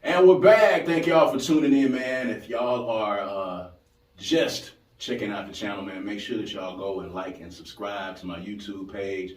And we're back. Thank y'all for tuning in, man. If y'all are just checking out the channel, man, make sure that y'all go and like and subscribe to my YouTube page,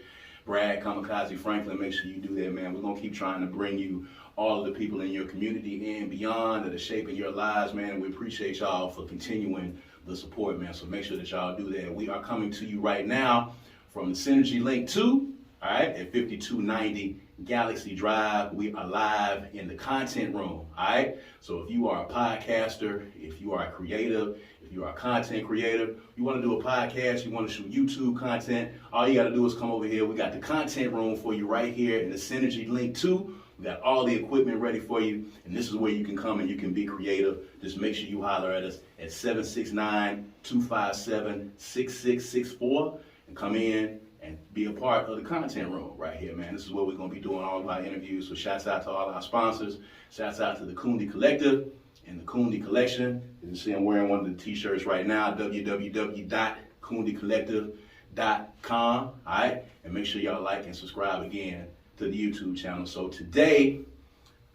Brad Kamikaze Franklin. Make sure you do that, man. We're going to keep trying to bring you all of the people in your community and beyond that are shaping your lives, man. And we appreciate y'all for continuing the support, man. So make sure that y'all do that. We are coming to you right now from the Synergy Link 2, all right, at 5290 Galaxy Drive. We are live in the content room, all right? So if you are a podcaster, if you are a creative, if you are a content creator, you want to do a podcast, you want to shoot YouTube content, all you got to do is come over here. We got the content room for you right here in the Synergy Link 2. We got all the equipment ready for you, and this is where you can come and you can be creative. Just make sure you holler at us at 769-257-6664 and come in and be a part of the content room right here, man. This is where we're going to be doing all of our interviews. So shouts out to all our sponsors. Shouts out to the Kundi Collective and the Kundi Collection. You can see I'm wearing one of the t-shirts right now, www.kundicollective.com, all right? And make sure y'all like and subscribe again to the YouTube channel. So today,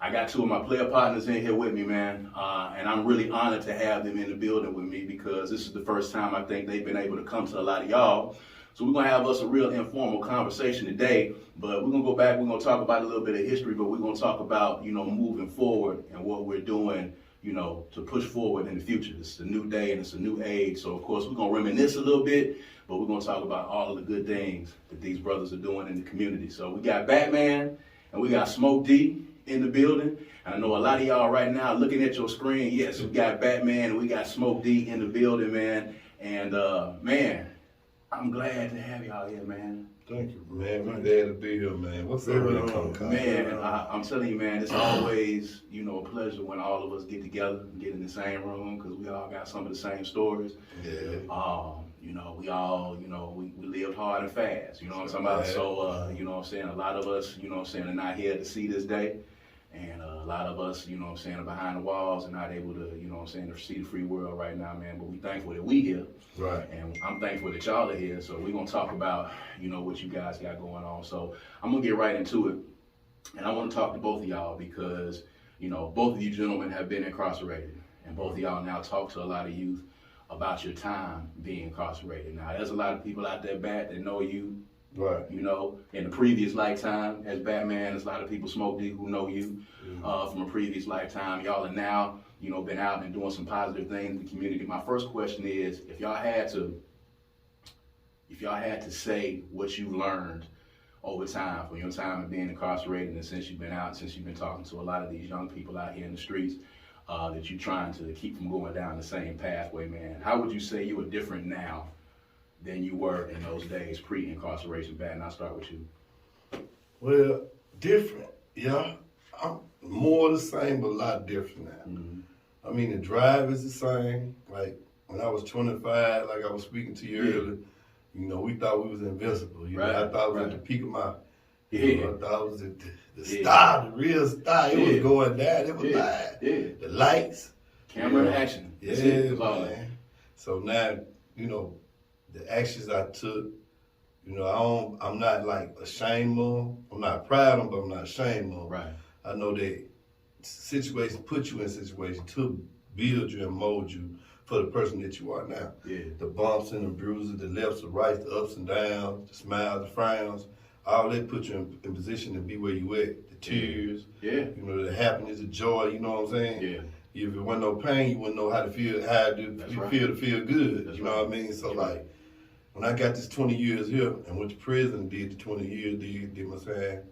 I got two of my player partners in here with me, man, and I'm really honored to have them in the building with me because this is the first time I think they've been able to come to a lot of y'all. So we're gonna have us a real informal conversation today, but we're gonna go back, we're gonna talk about a little bit of history, but we're gonna talk about, moving forward and what we're doing, to push forward in the future. It's a new day and it's a new age. So of course we're gonna reminisce a little bit, but we're gonna talk about all of the good things that these brothers are doing in the community. So we got Batman and we got Smoke D in the building. And I know a lot of y'all right now looking at your screen, yes, we got Batman and we got Smoke D in the building, man. And man, I'm glad to have y'all here, man. Thank you, man. We're glad to be here, man. What's up, man? I'm telling you, man, it's always, a pleasure when all of us get together and get in the same room because we all got some of the same stories. Yeah. We all, we lived hard and fast. You know what I'm talking about? So, you know what I'm saying? A lot of us, are not here to see this day. And a lot of us, are behind the walls and not able to, to see the free world right now, man. But we thankful that we here. Right. And I'm thankful that y'all are here. So we're going to talk about, what you guys got going on. So I'm going to get right into it. And I want to talk to both of y'all because, both of you gentlemen have been incarcerated. And both of y'all now talk to a lot of youth about your time being incarcerated. Now, there's a lot of people out there, Bat, that know you. Right. In the previous lifetime as Batman, there's a lot of people, Smoke D, who know you from a previous lifetime. Y'all are now, been out and doing some positive things in the community. My first question is, if y'all had to say what you've learned over time, from your time of being incarcerated and since you've been out, since you've been talking to a lot of these young people out here in the streets, that you're trying to keep from going down the same pathway, man, how would you say you are different now than you were in those days pre-incarceration? Bat, and I'll start with you. Well, different, yeah. I'm more the same, but a lot different now. Mm-hmm. I mean, the drive is the same. Like, when I was 25, like I was speaking to you earlier, we thought we was invincible. Right. I thought I was at the peak of my, I thought I was at the star, the real star. It was going down, it was live. Yeah. The lights. Camera action. That's Yeah, it. man. So now, the actions I took, I'm not like ashamed of them. I'm not proud of them, but I'm not ashamed of them. Right. I know that situations put you in situations to build you and mold you for the person that you are now. Yeah. The bumps and the bruises, the lefts, the rights, the ups and downs, the smiles, the frowns, all that put you in position to be where you at. The tears, Yeah. the happiness, the joy, you know what I'm saying? Yeah. If it wasn't no pain, you wouldn't know how to feel, feel to feel good. That's you know what I mean? So like, when I got this 20 years here and went to prison and did the 20 years, did my thing,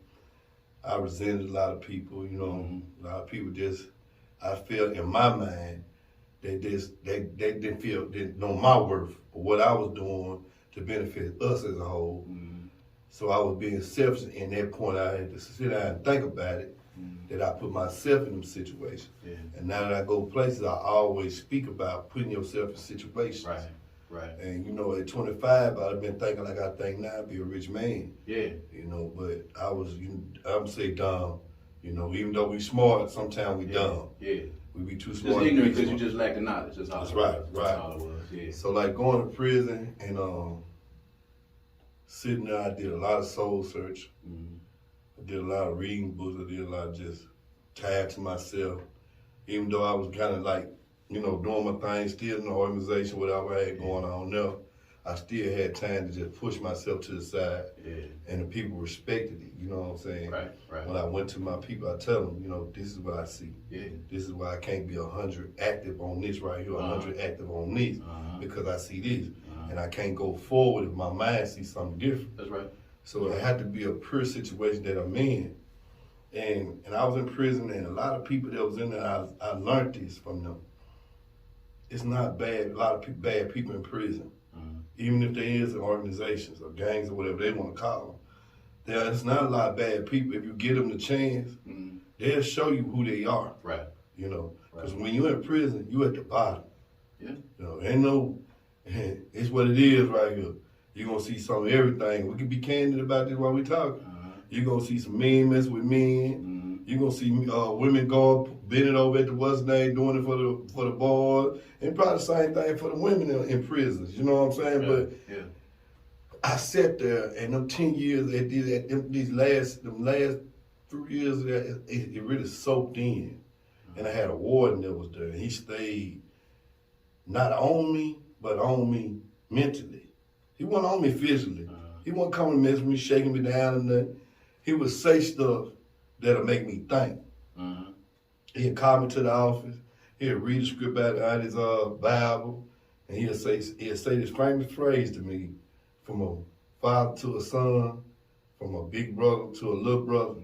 I resented a lot of people, a lot of people I felt in my mind, they didn't didn't know my worth or what I was doing to benefit us as a whole. Mm-hmm. So I was being selfish, and at that point I had to sit down and think about it, that I put myself in them situations. Yeah. And now that I go places, I always speak about putting yourself in situations. Right. And at 25, I'd have been thinking like I think now, be a rich man. Yeah. But I was, I'm say dumb. Even though we smart, sometimes we dumb. Yeah. We be too Just smart. ignorant because you just lack the knowledge. That's all. That's it right. was. Right. That's all it was. Yeah. So like going to prison and sitting there, I did a lot of soul search. Mm-hmm. I did a lot of reading books. I did a lot of just tired to myself. Even though I was kind of like, doing my thing, still in the organization, whatever I had going on there, I still had time to just push myself to the side. Yeah. And the people respected it, you know what I'm saying? Right. When I went to my people, I tell them, this is what I see. Yeah. This is why I can't be 100 active on this right here, 100 active on this, because I see this. And I can't go forward if my mind sees something different. That's right. So it had to be a pure situation that I'm in. And I was in prison, and a lot of people that was in there, I learned this from them. It's not bad, a lot of bad people in prison. Even if there is organizations or gangs or whatever they want to call them. There's not a lot of bad people. If you give them the chance, they'll show you who they are. Right. Because when you're in prison, you at the bottom. Yeah. Ain't no, it's what it is right here. You're going to see some of everything. We can be candid about this while we talking. You're going to see some men mess with men. You're going to see women go bending over at the what's name, doing it for the boys. And probably the same thing for the women in prisons. You know what I'm saying? Yeah. But yeah. I sat there, and them 10 years, them last 3 years, it really soaked in. And I had a warden that was there, and he stayed not on me, but on me mentally. He wasn't on me physically. He wasn't coming to mess with me, shaking me down and nothing. He would say stuff that'll make me think. He'd call me to the office. He'd read the script out of his Bible, and he'd say this famous phrase to me, from a father to a son, from a big brother to a little brother.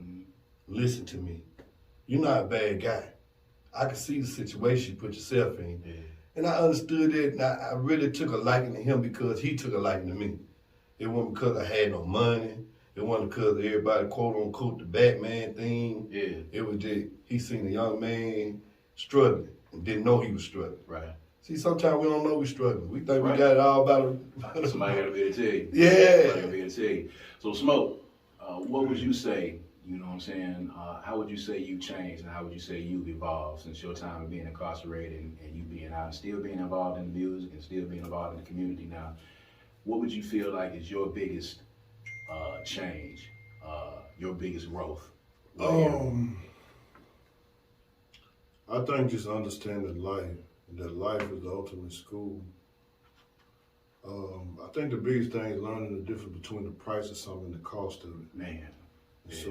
Listen to me. You're not a bad guy. I can see the situation you put yourself in. Yeah. And I understood it, and I really took a liking to him because he took a liking to me. It wasn't because I had no money. It wasn't because everybody, quote unquote, the Batman thing. Yeah. It was just, he seen a young man struggling and didn't know he was struggling. Right. See, sometimes we don't know we're struggling. We think we got it all about it. Somebody got to be able to tell you. Yeah. Somebody got to be able to tell you. So, Smoke, what would you say, you know what I'm saying, how would you say you've changed and how would you say you've evolved since your time of being incarcerated and you being out and still being involved in the music and still being involved in the community now? What would you feel like is your biggest change, your biggest growth? I think just understanding that life is the ultimate school. I think the biggest thing is learning the difference between the price of something and the cost of it. Man. Yeah. So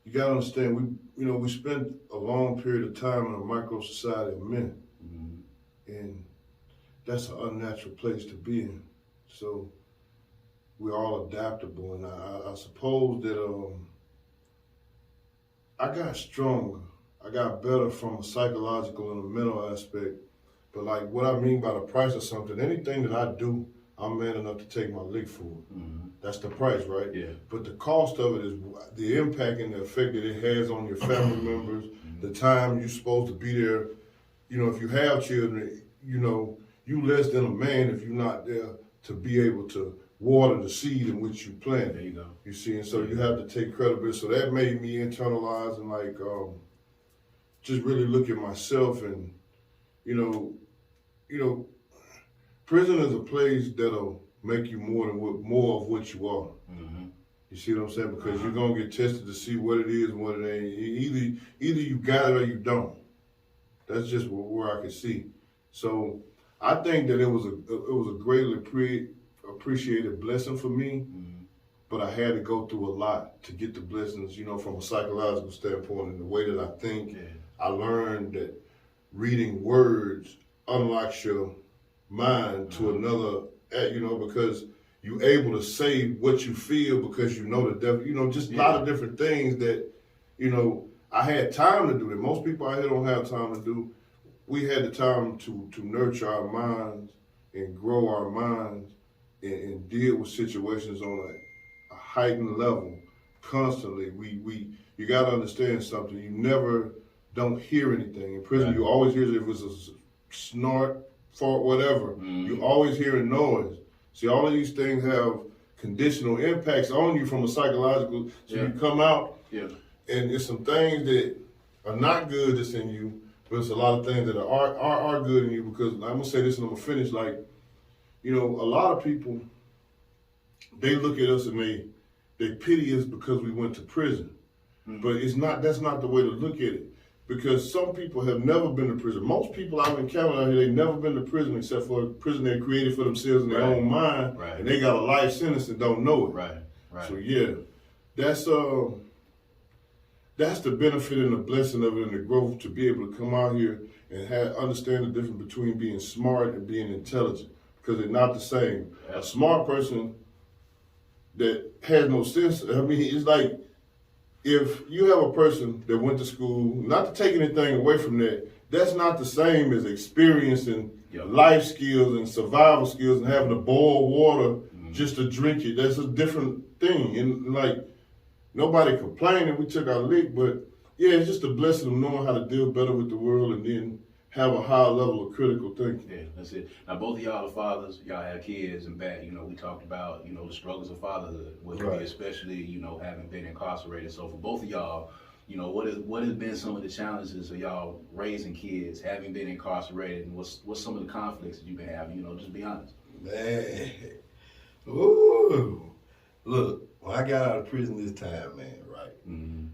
you gotta understand, we spent a long period of time in a micro society of men. And that's an unnatural place to be in. So we're all adaptable, and I suppose that I got stronger. I got better from a psychological and a mental aspect. But what I mean by the price of something, anything that I do, I'm man enough to take my lick for it. That's the price, right? Yeah. But the cost of it is the impact and the effect that it has on your family members, the time you're supposed to be there. If you have children, you less than a man if you're not there to be able to water the seed in which you plant. There you go. You see, and so you have to take credibility. So that made me internalize and just really look at myself and, prison is a place that'll make you more of what you are. You see what I'm saying? Because you're gonna get tested to see what it is and what it ain't. Either you got it or you don't. That's just where I can see. So I think that it was a greatly appreciated blessing for me, but I had to go through a lot to get the blessings, from a psychological standpoint and the way that I think. Yeah. I learned that reading words unlocks your mind to another, because you're able to say what you feel because you know the devil, just a lot of different things that, I had time to do that. Most people out here don't have time to do. We had the time to nurture our minds and grow our minds and deal with situations on a heightened level constantly. You got to understand something. You never don't hear anything. In prison, you always hear if it was a snort, fart, whatever. You always hear a noise. See, all of these things have conditional impacts on you from a psychological. So you come out, and it's some things that are not good that's in you, but it's a lot of things that are good in you. Because I'm gonna say this and I'm gonna finish. A lot of people, they look at us and they pity us because we went to prison. But that's not the way to look at it. Because some people have never been to prison. Most people I've encountered out here, they've never been to prison except for a prison they created for themselves in their own mind. Right. And they got a life sentence and don't know it. Right. So yeah, that's the benefit and the blessing of it and the growth, to be able to come out here and understand the difference between being smart and being intelligent, because they're not the same. A smart person that has no sense, I mean, it's like, if you have a person that went to school, not to take anything away from that, that's not the same as experiencing life skills and survival skills and having to boil water just to drink it. That's a different thing. And like, nobody complaining, we took our lick, but yeah, it's just a blessing of knowing how to deal better with the world and then have a higher level of critical thinking. Yeah, that's it. Now, both of y'all are fathers. Y'all have kids, and back, we talked about, the struggles of fatherhood, with me especially, having been incarcerated. So for both of y'all, what has been some of the challenges of y'all raising kids, having been incarcerated, and what's some of the conflicts that you've been having? Just be honest. Man, ooh, look, when I got out of prison this time, man, right? Mm-hmm.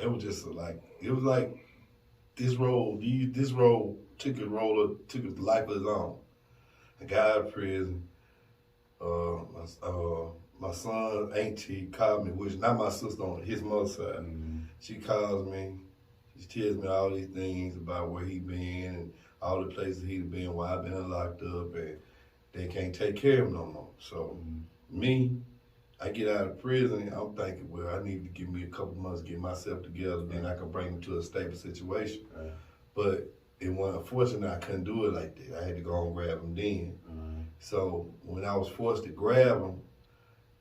It was just like this road took a life of its own. I got out of prison. My son auntie called me, which not my sister on his mother's side. Mm-hmm. She calls me. She tells me all these things about where he been and all the places he's been, why I've been locked up, and they can't take care of him no more. So me, I get out of prison, I'm thinking, well, I need to give me a couple months to get myself together, then I can bring him to a stable situation. Right. But unfortunately, I couldn't do it like that. I had to go and grab him then. So when I was forced to grab him,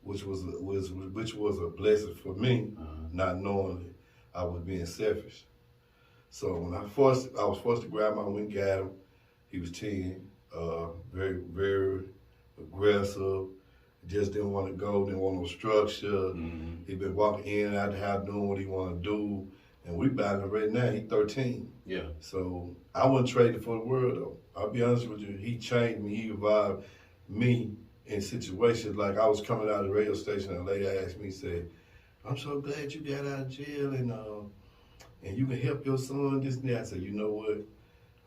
which was a blessing for me, not knowing that I was being selfish. So when I was forced to grab him, I went and got him. He was 10, very, very aggressive. Just didn't want to go, didn't want no structure. He been walking in and out the house doing what he want to do. And we battling right now, he 13. Yeah. So I wouldn't trade it for the world though. I'll be honest with you, he changed me, he revived me in situations like I was coming out of the radio station and a lady asked me, said, I'm so glad you got out of jail and you can help your son, this and that. I said, you know what?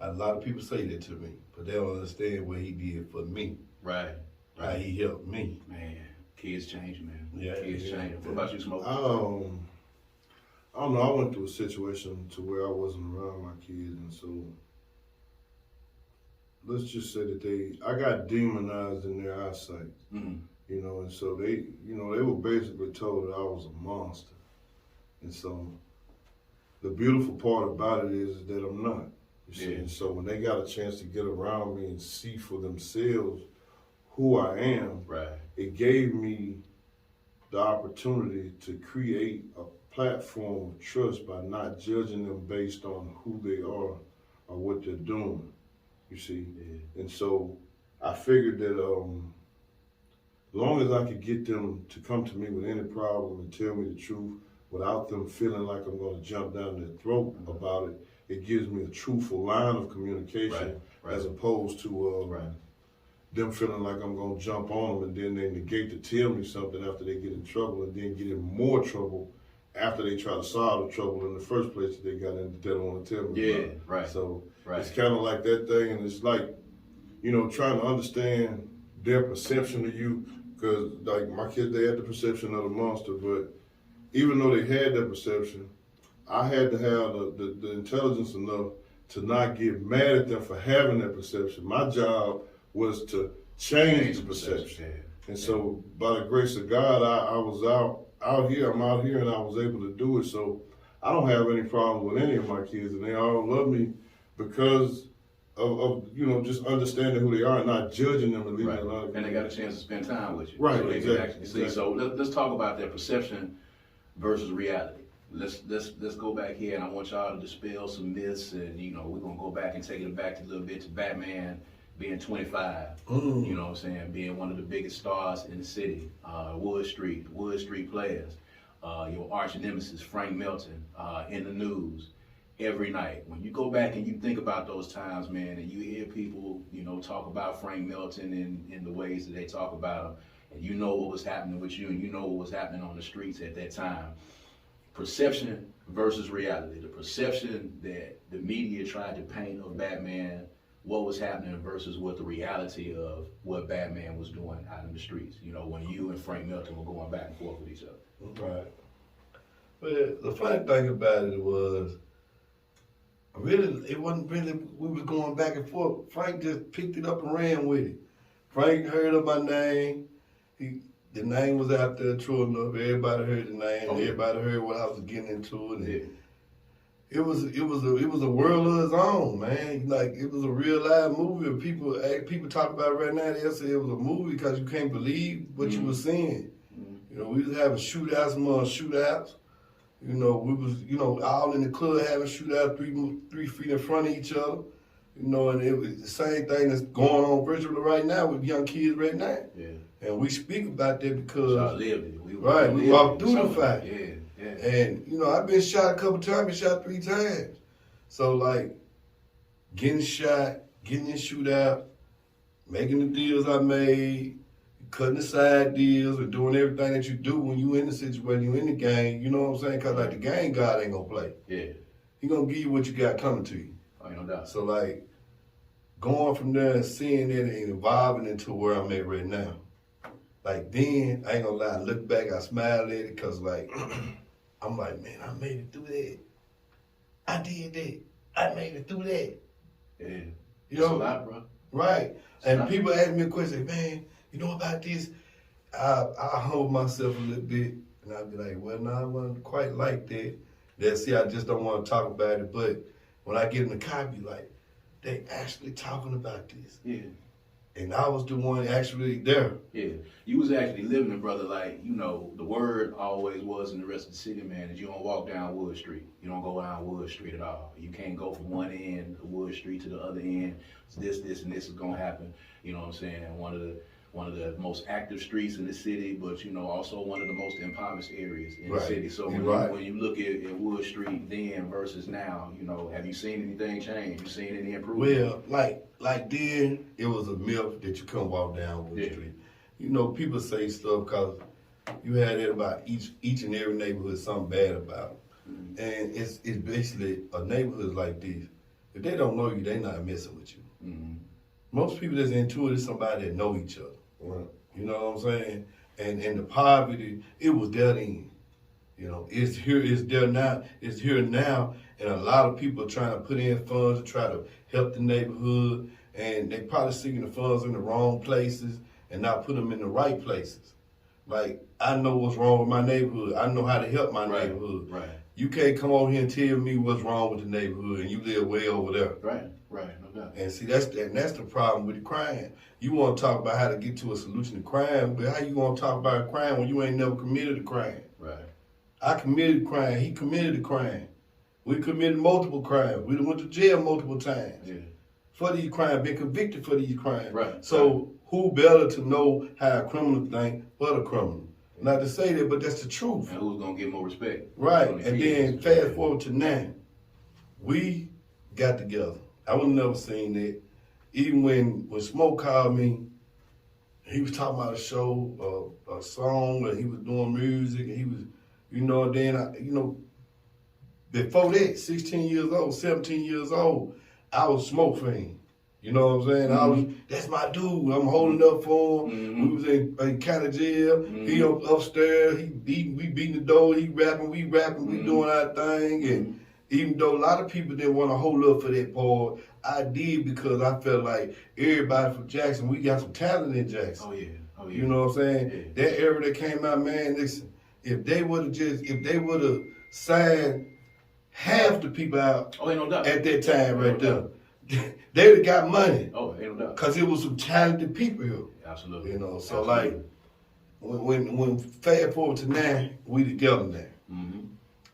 A lot of people say that to me, but they don't understand what he did for me. Right. How he helped me. Man, kids change, man. Yeah. Kids change. What about you, Smoke? I don't know. I went through a situation to where I wasn't around my kids, and so let's just say that I got demonized in their eyesight. And so they were basically told that I was a monster. And so the beautiful part about it is that I'm not. You see? And so when they got a chance to get around me and see for themselves who I am, it gave me the opportunity to create a platform of trust by not judging them based on who they are or what they're doing, you see. And so I figured that as long as I could get them to come to me with any problem and tell me the truth without them feeling like I'm going to jump down their throat about it, it gives me a truthful line of communication as opposed to them feeling like I'm going to jump on them and then they negate to tell me something after they get in trouble and then get in more trouble after they try to solve the trouble in the first place that they got in that they don't want to tell me about. So it's kind of like that thing, and it's like, trying to understand their perception of you, because like my kids, they had the perception of the monster, but even though they had that perception, I had to have the intelligence enough to not get mad at them for having that perception. My job was to change the perception. And so by the grace of God, I was out here, I'm out here, and I was able to do it. So I don't have any problems with any of my kids, and they all love me because of just understanding who they are and not judging them and leaving them alone. And they got a chance to spend time with you. Right, so they exactly. can actually see. So let's talk about their perception versus reality. Let's go back here, and I want y'all to dispel some myths, and we're gonna go back and take it back a little bit to Batman being 25, you know what I'm saying, being one of the biggest stars in the city, Wood Street Playas, your arch nemesis, Frank Melton, in the news every night. When you go back and you think about those times, man, and you hear people, talk about Frank Melton in the ways that they talk about him, and you know what was happening with you, and you know what was happening on the streets at that time. Perception versus reality. The perception that the media tried to paint of Batman, what was happening versus what the reality of what Batman was doing out in the streets. You know, when you and Frank Melton were going back and forth with each other. Right. But the funny thing about it was, really, it wasn't really, we was going back and forth. Frank just picked it up and ran with it. Frank heard of my name. The name was out there true enough. Everybody heard the name. Okay. Everybody heard what I was getting into. And Yeah. it was a world of its own, man. Like, it was a real live movie. People talk about it right now. They say it was a movie because you can't believe what you were seeing. You know, we was having shootouts among shootouts. You know, we was, all in the club having shootouts 3 feet in front of each other. You know, and it was the same thing that's going on virtually right now with young kids right now. Yeah. And we speak about that because Y'all lived it. we walked through the fight. Yeah. And, I've been shot a couple times, been shot 3 times. So, like, getting shot, getting in shootout, making the deals I made, cutting the side deals, and doing everything that you do when you in the situation, you in the game, you know what I'm saying? Because, like, the game God ain't going to play. Yeah. He going to give you what you got coming to you. Oh, no doubt. So, like, going from there and seeing it and evolving into where I'm at right now. Like, then, I ain't gonna lie, I look back, I smile at it, because, like, I'm like, man, I made it through that. I did that. I made it through that. Yeah. You know? It's a lot, bro. Right. And people ask me a question, man, you know about this? I hold myself a little bit, and I'll be like, well, no, I wasn't quite like that. See, I just don't want to talk about it, but when I get in the car, I be like, they actually talking about this. Yeah. And I was the one actually there. Yeah. You was actually living it, brother. Like, the word always was in the rest of the city, man, that you don't walk down Wood Street. You don't go down Wood Street at all. You can't go from one end of Wood Street to the other end. It's this, and this is gonna happen. You know what I'm saying? One of the most active streets in the city, but also one of the most impoverished areas in the city. So when you look at Wood Street then versus now, have you seen anything change? You seen any improvement? Well, like then, it was a myth that you couldn't walk down Wood Street. People say stuff because you had it about each and every neighborhood something bad about them. And it's basically a neighborhood like this. If they don't know you, they not messing with you. Most people that's into it is somebody that know each other. Right. You know what I'm saying? And the poverty, it was there then. It's here, it's there now, it's here now, and a lot of people are trying to put in funds to try to help the neighborhood, and they probably seeking the funds in the wrong places and not put them in the right places. Like, I know what's wrong with my neighborhood. I know how to help my neighborhood. Right. You can't come over here and tell me what's wrong with the neighborhood, and you live way over there. Right, no doubt. And see, that's the problem with the crime. You want to talk about how to get to a solution to crime, but how you want to talk about a crime when you ain't never committed a crime? Right. I committed a crime. He committed a crime. We committed multiple crimes. We went to jail multiple times for these crimes, been convicted for these crimes. Right. So who better to know how a criminal think but a criminal? Not to say that, but that's the truth. And who's gonna get more respect? Right. And then fast forward to now, we got together. I would never seen that. Even when Smoke called me, he was talking about a show, a song, and he was doing music, and he was, then before that, 16 years old, 17 years old, I was Smoke fan. You know what I'm saying? That's my dude. I'm holding up for him. We was in county jail. He upstairs. We beating the door. He rapping. We doing our thing. And even though a lot of people didn't want to hold up for that part, I did because I felt like everybody from Jackson, we got some talent in Jackson. Oh yeah. You know what I'm saying? Yeah. That era that came out, man, listen, if they would have signed half the people out ain't no doubt. at that time right there, they would have got money. Oh, ain't no doubt. Because it was some talented people here. Absolutely. So Absolutely. like, when fast forward to now, we together now.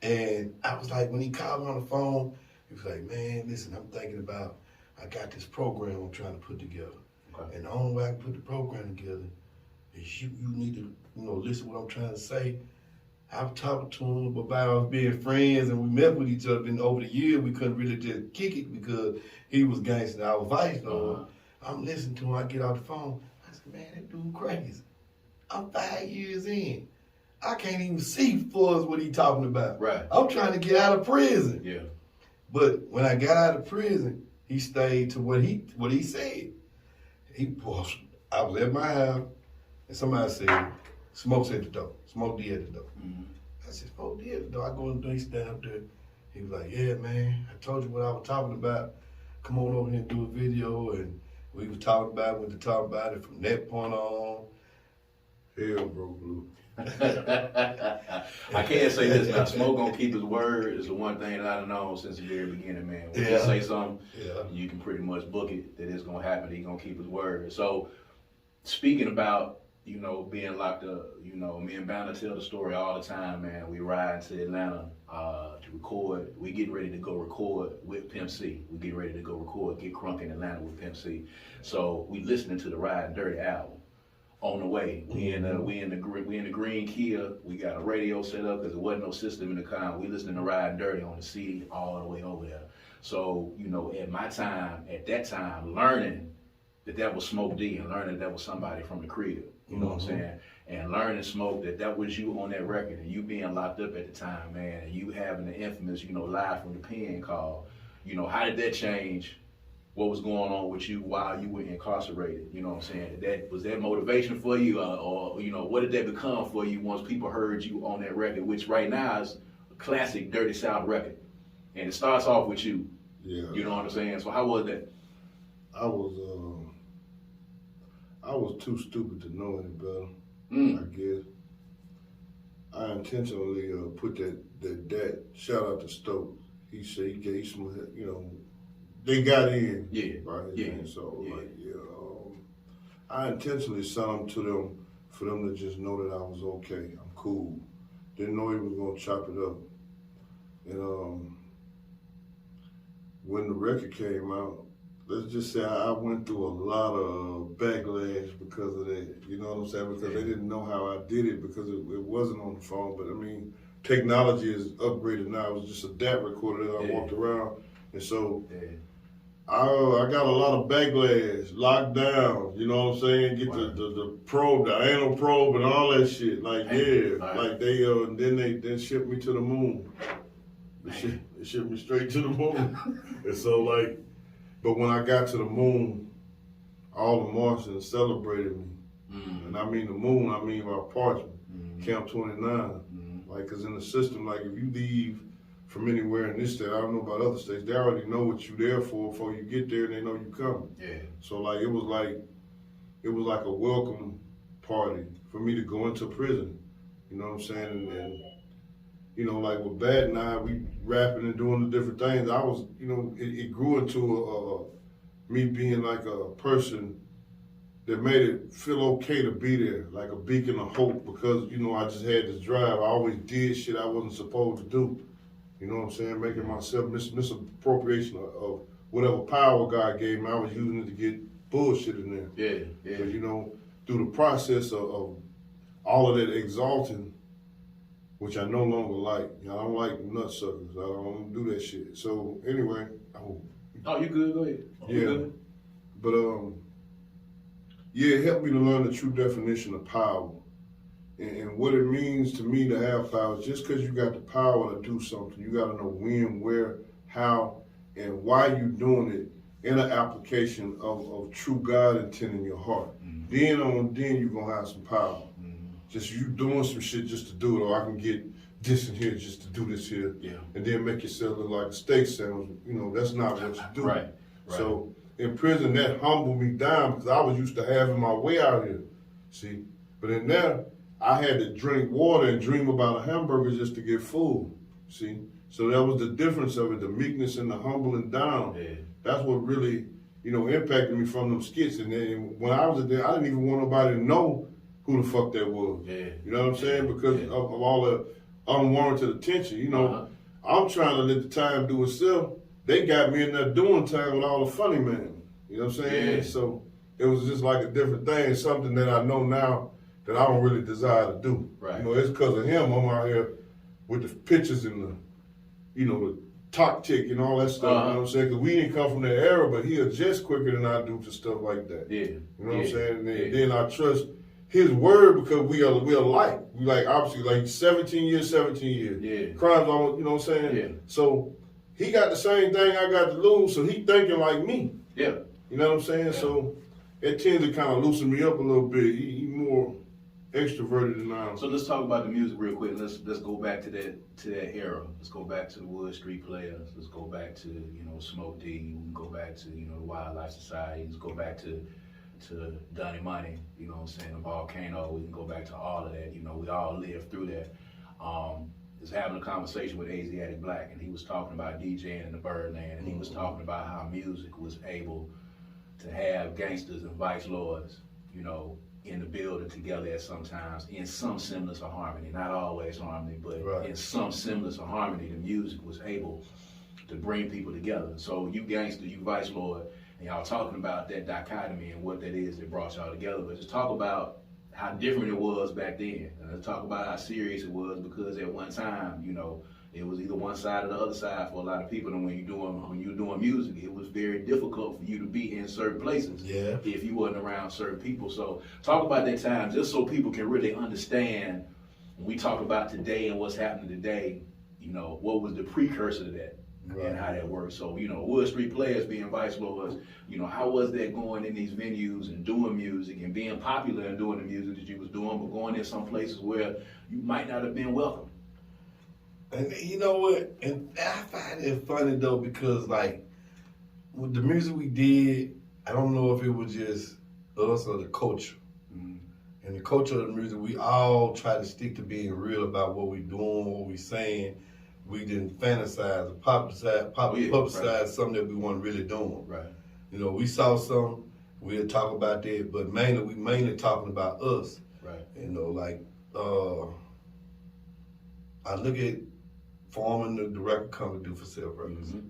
And I was like, when he called me on the phone, he was like, man, listen, I'm thinking about, I got this program I'm trying to put together. Okay. And the only way I can put the program together is you need to, listen to what I'm trying to say. I've talked to him about us being friends, and we met with each other. And over the years, we couldn't really just kick it because he was gangster, I was vice lord. I'm listening to him. I get off the phone. I said, man, that dude crazy. I'm 5 years in. I can't even see for us what he talking about. Right. I'm trying to get out of prison. Yeah. But when I got out of prison, he stayed to what he said. I was at my house, and somebody said, Smoke's at the door. Smoke D at the door. Mm-hmm. I said, Smoke D at the door. I go in the door, he stand up there. He was like, yeah, man, I told you what I was talking about. Come on over here and do a video. And we was talking about it, went to talk about it from that point on. Hell broke loose. I can't say this now. Smoke gonna keep his word is the one thing that I've known since the very beginning, man. When you say something, you can pretty much book it that it's gonna happen. He gonna keep his word. So, speaking about being locked up, me and Banner tell the story all the time, man. We ride to Atlanta to record. We getting ready to go record with Pimp C. We getting ready to go record Get Crunk in Atlanta with Pimp C. So we listening to the Riding Dirty album. On the way, we in the green Kia. We got a radio set up because there wasn't no system in the car. We listening to Riding Dirty on the CD all the way over there. So at that time, learning that was Smoke D and learning that was somebody from the crib. You know what I'm saying? And learning, Smoke, that was you on that record and you being locked up at the time, man, and you having the infamous, Live from the Pen call. How did that change what was going on with you while you were incarcerated? You know what I'm saying? Was that motivation for you, or what did that become for you once people heard you on that record, which right now is a classic Dirty South record, and it starts off with you. Yeah. You know what I'm saying? So how was that? I was too stupid to know any better. I guess I intentionally put that shout out to Stokes. He said he gave some, they got in by his name. So I intentionally sent them to them for them to just know that I was okay. I'm cool. Didn't know he was gonna chop it up. And when the record came out, let's just say I went through a lot of backlash because of that. You know what I'm saying? Because they didn't know how I did it because it wasn't on the phone. But I mean, technology is upgraded now. It was just a DAT recorder that I walked around. And so I got a lot of backlash, locked down, you know what I'm saying? Get the probe, the anal probe and all that shit. Like, like they, then shipped me to the moon. They shipped me straight to the moon. And so but when I got to the moon, all the Martians celebrated me. And I mean the moon, I mean my apartment, Camp 29. Cause in the system, if you leave from anywhere in this state, I don't know about other states, they already know what you're there for before you get there and they know you coming. Yeah. So it was like a welcome party for me to go into prison. You know what I'm saying? And with Bad and I, we rapping and doing the different things. I was, it grew into me being like a person that made it feel okay to be there, like a beacon of hope because, I just had this drive. I always did shit I wasn't supposed to do. You know what I'm saying? Making myself misappropriation of whatever power God gave me. I was using it to get bullshit in there. Yeah. So, through the process of all of that exalting, which I no longer like. I don't like nutsuckers. I don't do that shit. So anyway. Oh, you good? Go ahead. Yeah. Good. But it helped me to learn the true definition of power. And what it means to me to have power is just because you got the power to do something, you got to know when, where, how, and why you're doing it in an application of true God intent in your heart. Then you're going to have some power. Just you doing some shit just to do it, or I can get this in here just to do this here, and then make yourself look like a steak sandwich. That's not what you do. Right. So in prison, that humbled me down because I was used to having my way out here. See, but in there, I had to drink water and dream about a hamburger just to get full. See, so that was the difference of it, the meekness and the humbling down. Yeah. That's what really, impacted me from them skits. And then when I was there, I didn't even want nobody to know who the fuck that was. Yeah. You know what I'm saying? Because of all the unwarranted attention. I'm trying to let the time do itself. They got me in there doing time with all the funny men. You know what I'm saying? Yeah. So it was just like a different thing, something that I know now that I don't really desire to do. Right. It's because of him I'm out here with the pictures and the talk tick and all that stuff. You know what I'm saying? Because we didn't come from that era, but he adjusts quicker than I do to stuff like that. Yeah. You know what I'm saying? And then I trust his word because we are alike. We like obviously like 17 years. Yeah. Crimes almost, you know what I'm saying? Yeah. So he got the same thing I got to lose, so he thinking like me. Yeah. You know what I'm saying? Yeah. So it tends to kind of loosen me up a little bit. He more extroverted than I am. So let's talk about the music real quick. Let's go back to that era. Let's go back to the Wood Street Playas. Let's go back to, you know, Smoke D. We can go back to, you know, the Wildlife Society. Let's go back to Donnie Money, you know what I'm saying, the Volcano. We can go back to all of that. You know, we all lived through that. Was having a conversation with Asiatic Black, and he was talking about DJing in the Birdland, and he was talking about how music was able to have gangsters and vice lords, you know, in the building together at sometimes in some semblance of harmony. Not always harmony, but Right. in some semblance of harmony, the music was able to bring people together. So you gangster, you vice lord, and y'all talking about that dichotomy and what that is that brought y'all together. But just talk about how different it was back then. Talk about how serious it was, because at one time, you know, it was either one side or the other side for a lot of people. And when you're doing music, it was very difficult for you to be in certain places if you wasn't around certain people. So talk about that time, just so people can really understand when we talk about today and what's happening today, you know, what was the precursor to that. Right. And how that works. So, you know, Wood Street Playas being vice lords, you know, how was that going in these venues and doing music and being popular and doing the music that you was doing, but going in some places where you might not have been welcome? And you know what? And I find it funny though, because like with the music we did, I don't know if it was just us or the culture. Mm-hmm. And the culture of the music, we all try to stick to being real about what we doing, what we saying. We didn't fantasize or publicize right. something that we weren't really doing. Right. You know, we saw something, we'll talk about that, but we mainly talking about us. Right. You know, like I look at forming the record company Do for Self Records. Mm-hmm.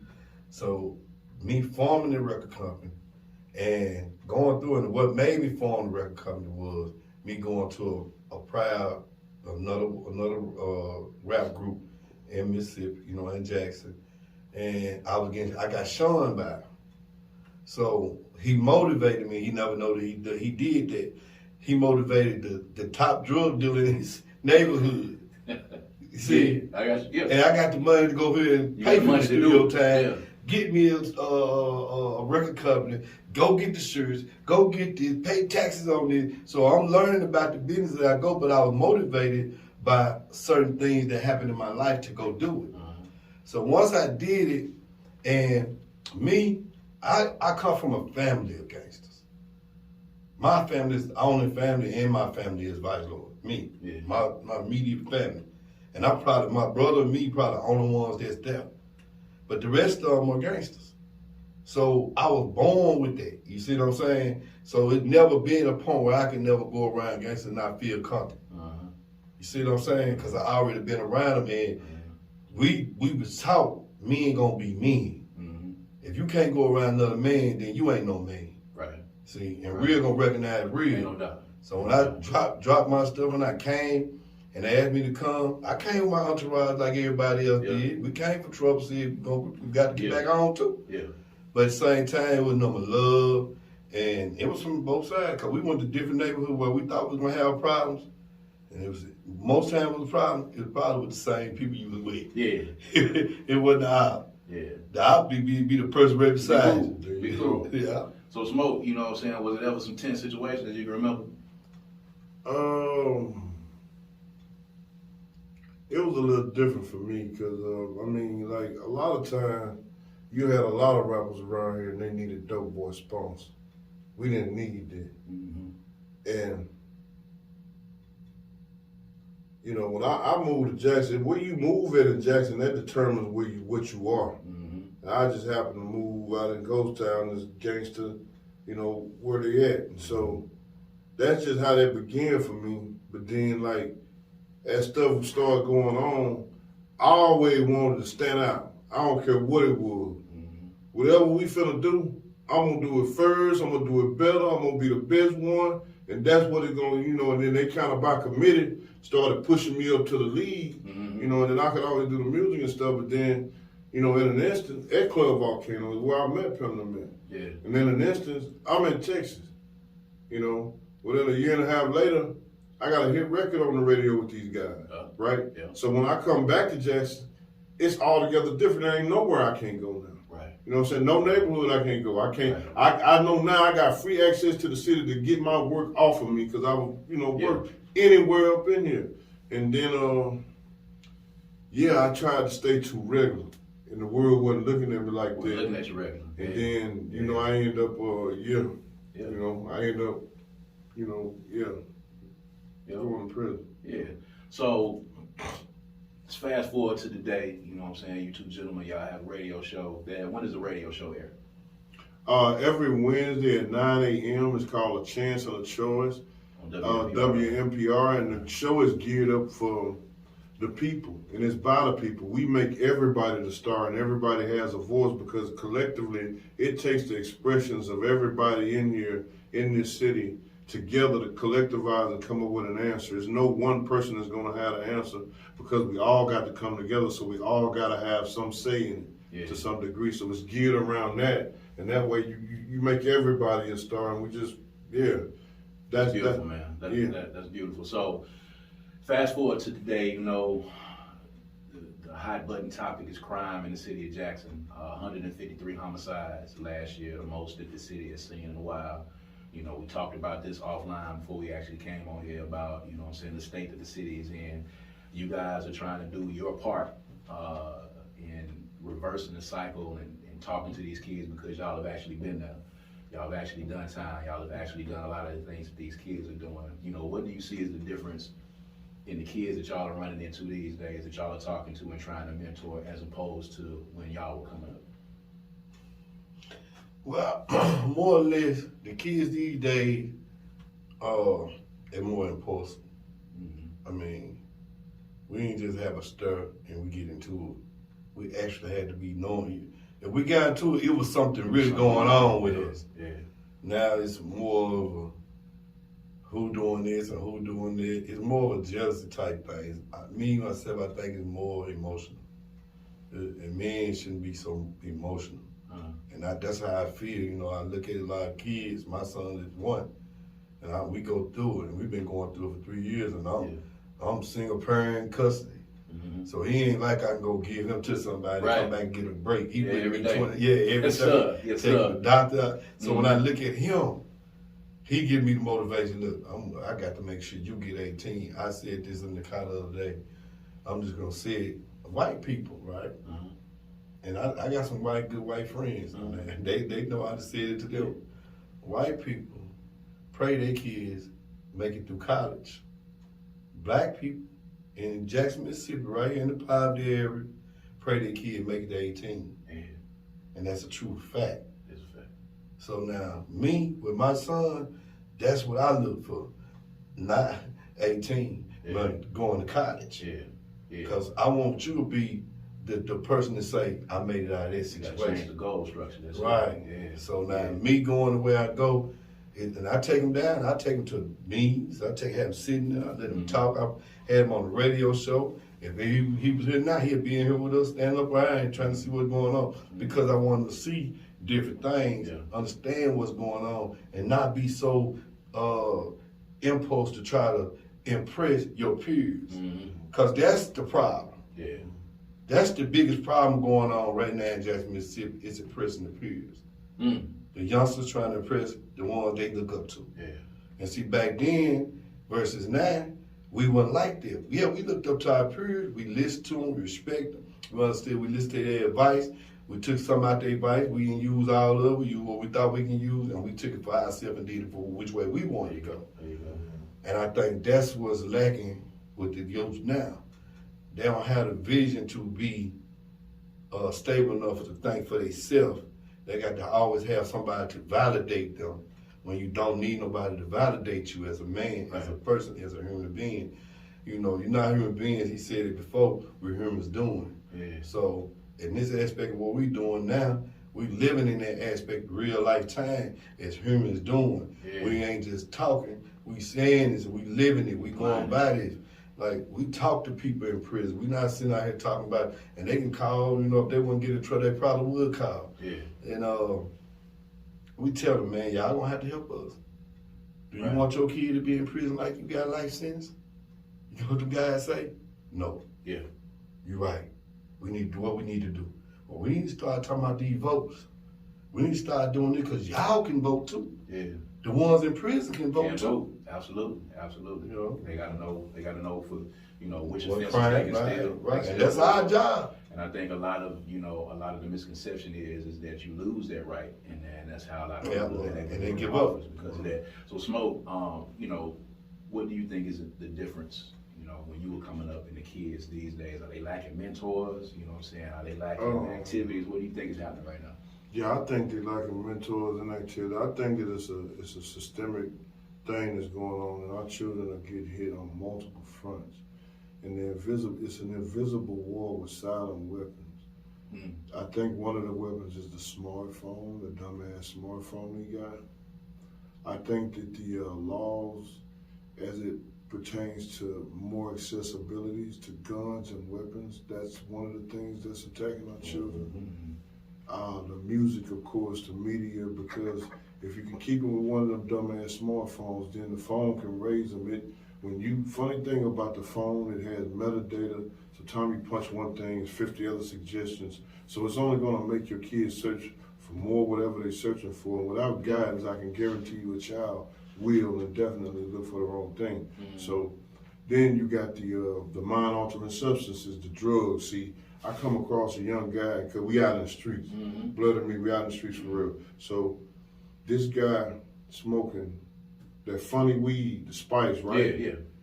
So me forming the record company and going through it, and what made me form the record company was me going to another rap group in Mississippi, you know, in Jackson, and I got shunned by him. So he motivated me. He never know that he did that. He motivated the top drug dealer in his neighborhood. You see, I got you. Yeah. And I got the money to go over here and pay for the studio time. Yeah. Get me a record company. Go get the shirts. Go get this. Pay taxes on this. So I'm learning about the business as I go, but I was motivated by certain things that happened in my life to go do it. Uh-huh. So once I did it, and me, I come from a family of gangsters. My family is the only family in my family is vice lord. Me, yeah. my immediate family. And I'm probably, my brother and me probably the only ones that's there. But the rest of them are gangsters. So I was born with that. You see what I'm saying? So it never been a point where I could never go around gangsters and not feel comfortable. Uh-huh. You see what I'm saying? Because I already been around them, and we was taught men gonna be mean. Mm-hmm. If you can't go around another man, then you ain't no man. Right. See, and real gonna recognize real. Ain't no doubt. So when I dropped my stuff and I came, and they asked me to come, I came with my entourage like everybody else did. We came for trouble, see, we got to get back on too. Yeah. But at the same time, it was number love, and it was from both sides, because we went to different neighborhoods where we thought we was gonna have problems. And it was, most times it was probably with the same people you was with. Yeah. It wasn't the op. Yeah. The op be the person right beside you. Be cool. Yeah. So Smoke, you know what I'm saying, was it ever some tense situations that you can remember? It was a little different for me, because, I mean, like, a lot of time, you had a lot of rappers around here and they needed dope boy sponsors. We didn't need that. Mm-hmm. And you know, when I moved to Jackson, where you move at in Jackson, that determines what you are. Mm-hmm. I just happened to move out in Ghost Town, this gangster, you know, where they at. And so that's just how that began for me. But then, like, as stuff started going on, I always wanted to stand out. I don't care what it was. Mm-hmm. Whatever we finna do, I'm gonna do it first, I'm gonna do it better, I'm gonna be the best one. And that's what it's going to, you know, and then they kind of by committed started pushing me up to the league, you know, and then I could always do the music and stuff, but then, you know, in an instance, at Club Volcano is where I met Pimp Man. Yeah. And in an instance, I'm in Texas, you know, Well, then a year and a half later, I got a hit record on the radio with these guys, right? Yeah. So when I come back to Jackson, it's altogether different. There ain't nowhere I can't go now. Right. You know what I'm saying? No neighborhood I can't go. I can't. Right. I know now I got free access to the city to get my work off of me because I would, work anywhere up in here. And then, I tried to stay too regular. And the world wasn't looking at me like that. Looking at you regular. And then, I end up, Yeah. I end up, going to prison. Yeah. So let's fast forward to today. You know what I'm saying? You two gentlemen, y'all have a radio show. When does the radio show air? Every Wednesday at 9 a.m. It's called A Chance and a Choice. On WMPR, and the show is geared up for the people, and it's by the people. We make everybody the star, and everybody has a voice because collectively it takes the expressions of everybody in here, in this city, together to collectivize and come up with an answer. There's no one person that's going to have the answer because we all got to come together, so we all got to have some say in it to some degree. So it's geared around that, and that way you make everybody a star, and we just, That's beautiful, man. That's beautiful. So, fast forward to today, the hot button topic is crime in the city of Jackson. 153 homicides last year, the most that the city has seen in a while. We talked about this offline before we actually came on here about, the state that the city is in. You guys are trying to do your part in reversing the cycle and talking to these kids because y'all have actually been there. Y'all have actually done time. Y'all have actually done a lot of the things that these kids are doing. What do you see as the difference in the kids that y'all are running into these days, that y'all are talking to and trying to mentor, as opposed to when y'all were coming up? Well, more or less, the kids these days they're more impulsive. Mm-hmm. I mean, we ain't just have a stir and we get into it. We actually had to be knowing. If we got into it, it was something really going on with us. Yeah. Now it's more of a who doing this and who doing that. It's more of a jealousy type thing. Myself, I think it's more emotional. And men shouldn't be so emotional. And that's how I feel. I look at a lot of kids. My son is one. And we go through it. And we've been going through it for 3 years. And I'm single parent custody. Mm-hmm. So he ain't like I can go give him to somebody, come back and get a break. He every day. every day. Yes, the doctor. So when I look at him, he give me the motivation. Look, I got to make sure you get 18. I said this in the car the other day. I'm just gonna say it. White people, right? Mm-hmm. And I got some good white friends. Mm-hmm. They know how to say it to them. White people pray their kids make it through college. Black people in Jackson, Mississippi, right here in the Poverty area, pray their kids make it to 18. Yeah. And that's a true fact. It's a fact. So now, me, with my son, that's what I look for. Not 18, but going to college. Yeah. Because I want you to be the person to say, I made it out of this situation. You gotta change the goal structure. That's right. Yeah. So now, me going the way I go, and I take him down, I take him to meetings, have him sitting there, I let him talk. I had him on the radio show. If he was here now, he'd be in here with us, standing up right and trying to see what's going on. Because I wanted to see different things, understand what's going on, and not be so impulse to try to impress your peers. Because that's the problem. Yeah. That's the biggest problem going on right now in Jackson, Mississippi, is impressing the peers. The youngsters trying to impress the ones they look up to. Yeah. And see, back then versus now, we wasn't like that. Yeah, we looked up to our peers, we listened to them, we respect them, we understood, we listened to their advice, we took some out their advice, we didn't use all of it, we used what we thought we can use, and we took it for ourselves and did it for which way we wanted to go. There you go. And I think that's what's lacking with the youth now. They don't have the vision to be stable enough to think for themselves. They got to always have somebody to validate them when you don't need nobody to validate you as a man, as a person, as a human being. You're not human beings, he said it before, we're humans doing. Yeah. So in this aspect of what we're doing now, we living in that aspect, real life time, as humans doing. Yeah. We ain't just talking, we saying this, we living it, we going by this. Like, we talk to people in prison. We not sitting out here talking about, and they can call, if they wouldn't get in trouble, they probably would call. Yeah. And we tell them, man, y'all gonna have to help us. Do you want your kid to be in prison like you got a life sentence? You know what the guys say? No. Yeah. You're right. We need to do what we need to do. Well, we need to start talking about these votes. We need to start doing it because y'all can vote too. Yeah. The ones in prison can vote too. Absolutely, absolutely. You know? They gotta know for, which What offenses crime, they can right, still. right. They And still that's vote. our job. And I think a lot of the misconception is that you lose that right, and that's how a lot of people and they give up because of that. So Smoke, what do you think is the difference? When you were coming up and the kids these days, are they lacking mentors? You know what I'm saying? Are they lacking activities? What do you think is happening right now? Yeah, I think they're lacking mentors and activity. I think that it's a systemic thing that's going on, and our children are getting hit on multiple fronts. And it's an invisible war with silent weapons. Mm. I think one of the weapons is the smartphone, the dumbass smartphone he got. I think that the laws, as it pertains to more accessibilities to guns and weapons, that's one of the things that's attacking our children. Mm-hmm. The music, of course, the media, because if you can keep them with one of them dumbass smartphones, then the phone can raise them. Funny thing about the phone, it has metadata. So time you punch one thing, it's 50 other suggestions. So it's only gonna make your kids search for more whatever they're searching for. And without guidance, I can guarantee you a child will and definitely look for the wrong thing. Mm-hmm. So then you got the mind-altering substances, the drugs. See, I come across a young guy, because we out in the streets. Mm-hmm. Blood and me, we out in the streets for real. So this guy smoking that funny weed, the spice, right?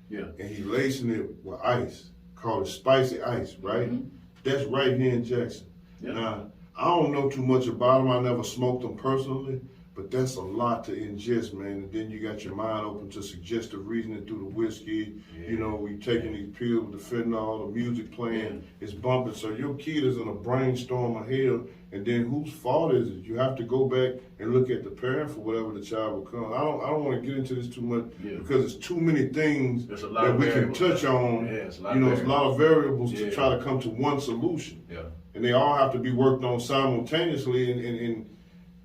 Yeah. And he lacing it with ice, called it spicy ice, right? Mm-hmm. That's right here in Jackson. Yeah. Now, I don't know too much about them. I never smoked them personally, but that's a lot to ingest, man. And then you got your mind open to suggestive reasoning through the whiskey. Yeah. We taking these pills with the fentanyl, the music playing, it's bumping. So your kid is in a brainstorm of hell. And then whose fault is it? You have to go back and look at the parent for whatever the child becomes. I don't want to get into this too much because it's too many things that we can touch on. Yeah, it's a lot of variables to try to come to one solution. Yeah. And they all have to be worked on simultaneously and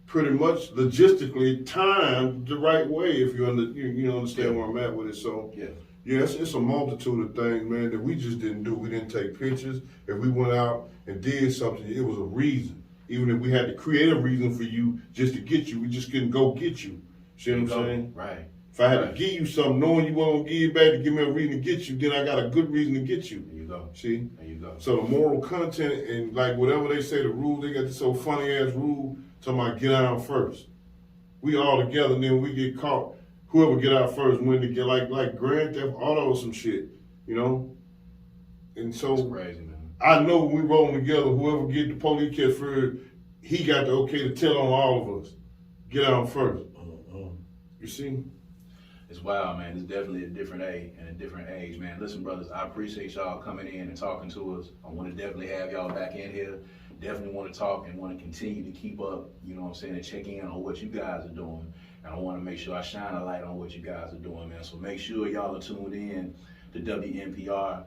pretty much logistically timed the right way if you understand where I'm at with it. So it's a multitude of things, man, that we just didn't do. We didn't take pictures. If we went out and did something, it was a reason. Even if we had to create a reason for you just to get you, we just couldn't go get you. See what I'm saying? Right. If I had to give you something, knowing you weren't going to give it back to give me a reason to get you, then I got a good reason to get you. There you go. See? There you go. So the moral content and like whatever they say, the rules, they got this so funny ass rule talking about get out first. We all together and then we get caught. Whoever get out first win to get like Grand Theft Auto or some shit, And so That's crazy, man. I know when we rolling together, whoever get the police catch first, he got the okay to tell on all of us. Get out first. You see? It's wild, man. It's definitely a different age, man. Listen, brothers, I appreciate y'all coming in and talking to us. I want to definitely have y'all back in here. Definitely want to talk and want to continue to keep up, and check in on what you guys are doing. And I want to make sure I shine a light on what you guys are doing, man. So make sure y'all are tuned in to WNPR.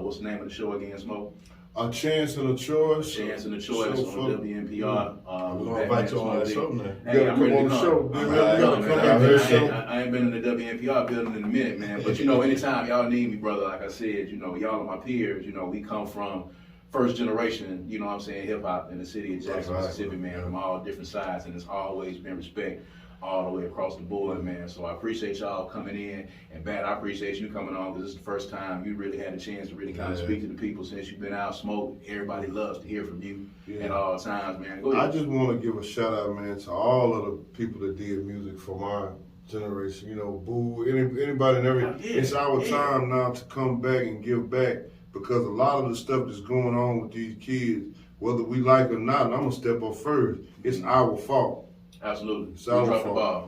What's the name of the show again, Smoke? A Chance and a Choice. A Chance and a Choice on WNPR. We're going to invite you on that show now. Hey, I'm ready to come. I ain't been in the WNPR building in a minute, man. But anytime y'all need me, brother, like I said, y'all are my peers. We come from first generation, hip hop in the city of Jackson, Mississippi, man, from all different sides, and it's always been respect all the way across the board, man. So I appreciate y'all coming in, and Bat, I appreciate you coming on, because this is the first time you really had a chance to really kind of speak to the people since you've been out. Smoke, everybody loves to hear from you at all times, man. Go ahead. I just want to give a shout out, man, to all of the people that did music from our generation, Boo, anybody and everything. It's our time now to come back and give back, because a lot of the stuff that's going on with these kids, whether we like it or not, and I'm going to step up first, it's our fault. Absolutely.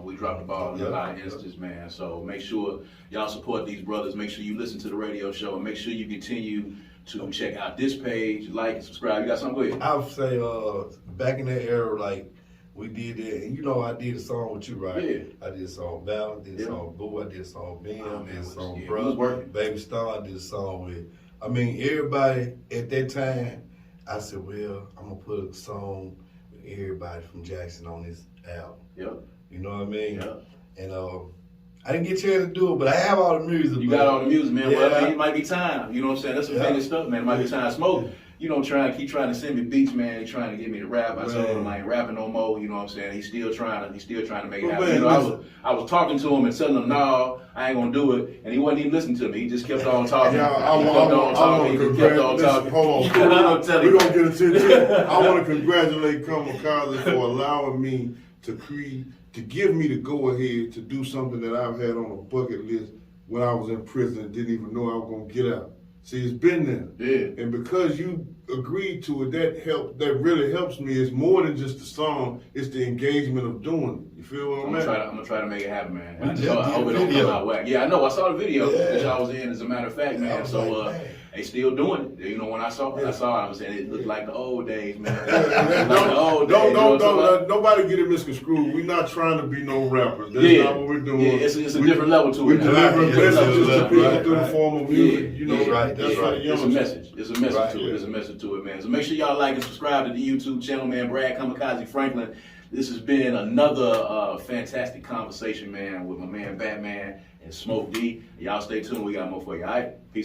We dropped the ball in a lot of instances, man. So make sure y'all support these brothers. Make sure you listen to the radio show, and make sure you continue to check out this page, like and subscribe. You got something? Go ahead. I would say back in that era, like we did that, and I did a song with you, right? Yeah. I did a song Val, I did a song Boo, I did a song Ben, I did a song Baby Star, I did a song with. Everybody at that time, I said, well, I'm gonna put a song with everybody from Jackson on this album. Yep. You know what I mean? Yep. And I didn't get a chance to do it, but I have all the music. You got all the music, man. Yeah. Well, it might be time. You know what I'm saying? That's some Yeah. bigger stuff, man. It might be time. Smoke, you know, keep trying to send me beats, man. He's trying to get me to rap. I told him I ain't rapping no more. You know what I'm saying? He's still trying to make it happen. Man, You know, I was talking to him and telling him, no, I ain't gonna do it, and he wasn't even listening to me. He just kept on talking. Yeah, I He want kept on talking. to He kept on congratulate. talking. Hold You know what on, I'm telling we're you. gonna get into it. I want to congratulate Kamikaze for allowing me to give me the go ahead to do something that I've had on a bucket list when I was in prison and didn't even know I was gonna get out. See, it's been there. Yeah. And because you agreed to it, that really helps me. It's more than just the song, it's the engagement of doing it. You feel what I'm at? I'm gonna try to make it happen, man. We I just hope it did don't video. come out whack. Yeah, I know. I saw the video Yeah. that y'all was in, as a matter of fact, I man. was So like, man. they still doing it. You know, when I saw it, I was saying it looked like the old days, man. It Don't, looked like the old days, you know what I'm talking about? nobody get it misconstrued. We're not trying to be no rappers. That's Yeah. not what we're doing. Yeah, it's a different level to We it now. delivering Yeah, messages to people right, through the right. form of music. Yeah, You know, yeah, right, that's yeah. right. It's a message. It's a message Right, to it. yeah. It's a message to it, man. So make sure y'all like and subscribe to the YouTube channel, man. Brad Kamikaze Franklin. This has been another fantastic conversation, man, with my man Batman and Smoke D. Y'all stay tuned. We got more for you. All right? Peace.